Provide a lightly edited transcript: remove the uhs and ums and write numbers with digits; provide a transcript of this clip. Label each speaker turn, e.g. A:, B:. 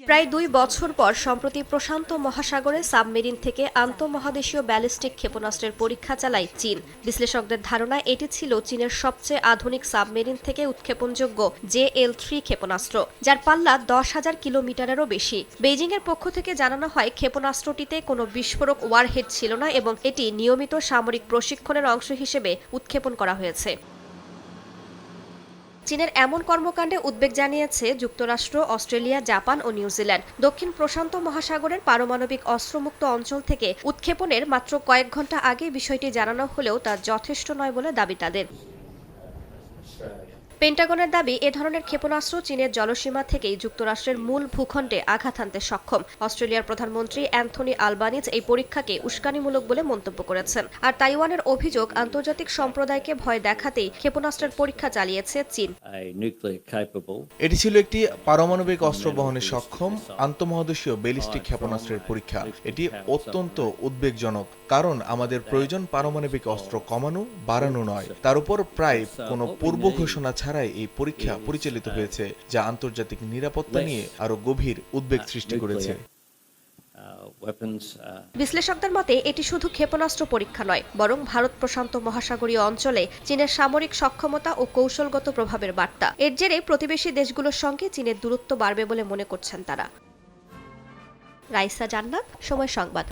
A: প্রায় 2 বছর পর সম্প্রতি প্রশান্ত মহাসাগরে সাবমেরিন থেকে আন্তঃমহাদেশীয় ব্যালিস্টিক ক্ষেপণাস্ত্রের পরীক্ষা চালায় চীন। বিশ্লেষকদের ধারণা এটি ছিল চীনের সবচেয়ে আধুনিক সাবমেরিন থেকে উৎক্ষেপণযোগ্য JL-3 ক্ষেপণাস্ত্র, যার পাল্লা 10,000 কিলোমিটারেরও বেশি। বেইজিংয়ের পক্ষ থেকে জানানো হয় ক্ষেপণাস্ত্রটিতে কোনো বিস্ফোরক ওয়ারহেড ছিল না এবং এটি নিয়মিত সামরিক প্রশিক্ষণের অংশ হিসেবে উৎক্ষেপণ করা হয়েছে। চীনের এমন কর্মকাণ্ডে উদ্বেগ জানিয়েছে যুক্তরাষ্ট্র, অস্ট্রেলিয়া, জাপান ও নিউজিল্যান্ড। দক্ষিণ প্রশান্ত মহাসাগরের পারমাণবিক অস্ত্রমুক্ত অঞ্চল থেকে উৎক্ষেপণের মাত্র কয়েক ঘণ্টা আগে বিষয়টি জানানো হলেও তা যথেষ্ট নয় বলে দাবি তাদের। পেন্টাগনের দাবি, এ ধরনের ক্ষেপণাস্ত্র চীনের জলসীমা থেকেই যুক্তরাষ্ট্রের মূল ভূখণ্ডে আঘাত হানতে সক্ষম। অস্ট্রেলিয়ার প্রধানমন্ত্রী অ্যান্থনি আলবানিজ এই পরীক্ষাকে উস্কানিমূলক বলে মন্তব্য করেছেন। আর তাইওয়ানের অভিযোগ, আন্তর্জাতিক সম্প্রদায়কে ভয় দেখাতেই ক্ষেপণাস্ত্রের পরীক্ষা চালিয়েছে চীন।
B: এটি ছিল একটি পারমাণবিক অস্ত্র বহনে সক্ষম আন্তঃমহাদেশীয় ব্যালিস্টিক ক্ষেপণাস্ত্রের পরীক্ষা। এটি অত্যন্ত উদ্বেগজনক, কারণ আমাদের প্রয়োজন পারমাণবিক অস্ত্র কমানো, বাড়ানো নয়। তার উপর প্রায় কোনো পূর্ব ঘোষণা ছাড়াই এই পরীক্ষা পরিচালিত হয়েছে, যা আন্তর্জাতিক নিরাপত্তা নিয়ে আরো গভীর উদ্বেগ সৃষ্টি করেছে।
A: বিশ্লেষকদের মতে এটি শুধু ক্ষেপণাস্ত্র পরীক্ষা নয়, বরং ভারত প্রশান্ত মহাসাগরীয় অঞ্চলে চীনের সামরিক সক্ষমতা ও কৌশলগত প্রভাবের বার্তা। এর জেরে প্রতিবেশী দেশগুলোর সঙ্গে চীনের দূরত্ব বাড়বে বলে মনে করছেন তারা। রাইসা জান্নাত, সময় সংবাদ।